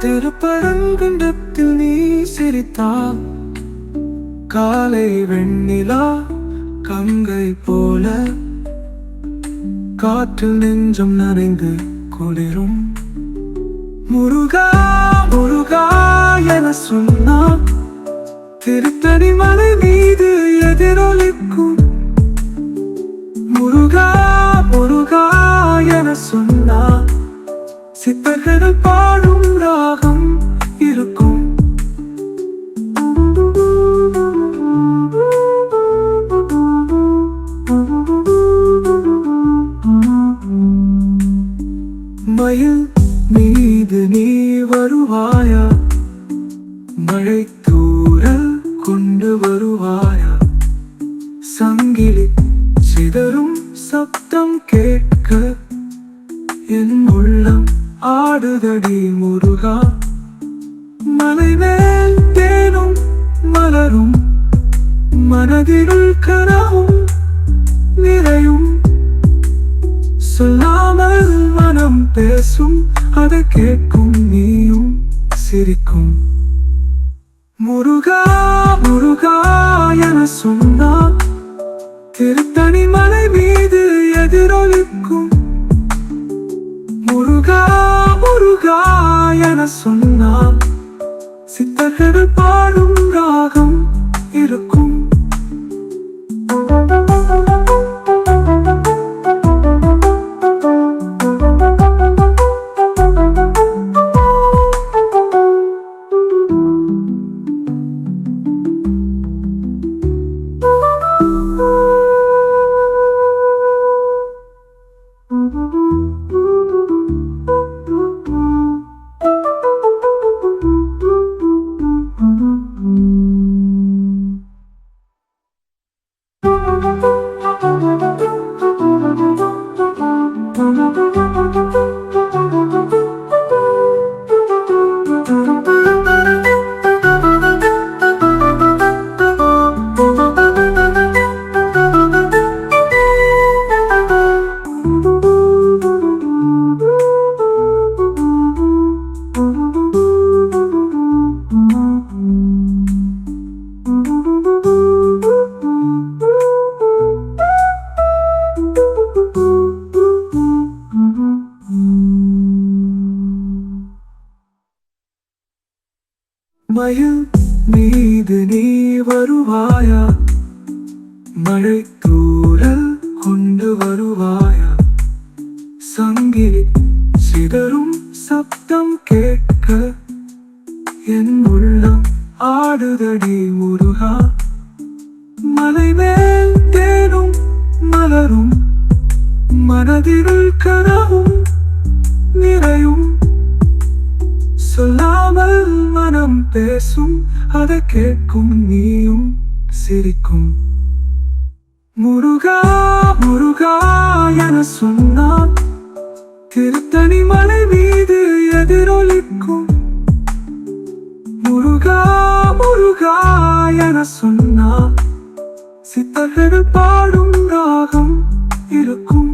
திருப்பரங்குன்றத்தில் நீ சிரித்தால் காலை வெண்ணிலா கங்கை போல காற்றில் நெஞ்சம் நனைந்து குளிரும். முருகா முருகா என சொன்னார் திருத்தணி மலை மீது எதிரொலிக்கும். முருகா முருகா என சொன்னார் சித்தர்கள் பாடும் ராகம் இருக்கும். மயில் மீது நீ வருவாயா, மழை தூறல் கொண்டு வருவாயா, சங்கிலி சிதறும் சப்தம் கேட்க என் உள்ளம் ஆடுதடி முருகா. மலை மேல் தேனும் மலரும் மனதிருள் கனவும் நிறையும். சொல்லாமல் மனம் பேசும் அதை கேட்கும் நீயும் சிரிக்கும். முருகா முருகா என சொன்னார் திருத்தணி மலை மீது எதிரொலிக்கும். முருகா முருகா என சொன்னார் சித்தர்கள் பாடும் ராகம் இருக்கும். மயில் மீது நீ வருவாயா, மழை தூறல் கொண்டு வருவாயா, சங்கிலி சிதறும் சப்தம் கேட்க என் உள்ளம் ஆடுதடி முருகா. மலை மேல் தேனும் மலரும் மனதிருள் கனவும் நிறையும். சொல்லாமல் மனம் பேசும் அதை கேட்கும் நீயும் சிரிக்கும். முருகா முருகா என சொன்னார் திருத்தணி மலை மீது எதிரொலிக்கும். முருகா முருகா என சொன்னார் சித்தர்கள் பாடும் ராகம் இருக்கும்.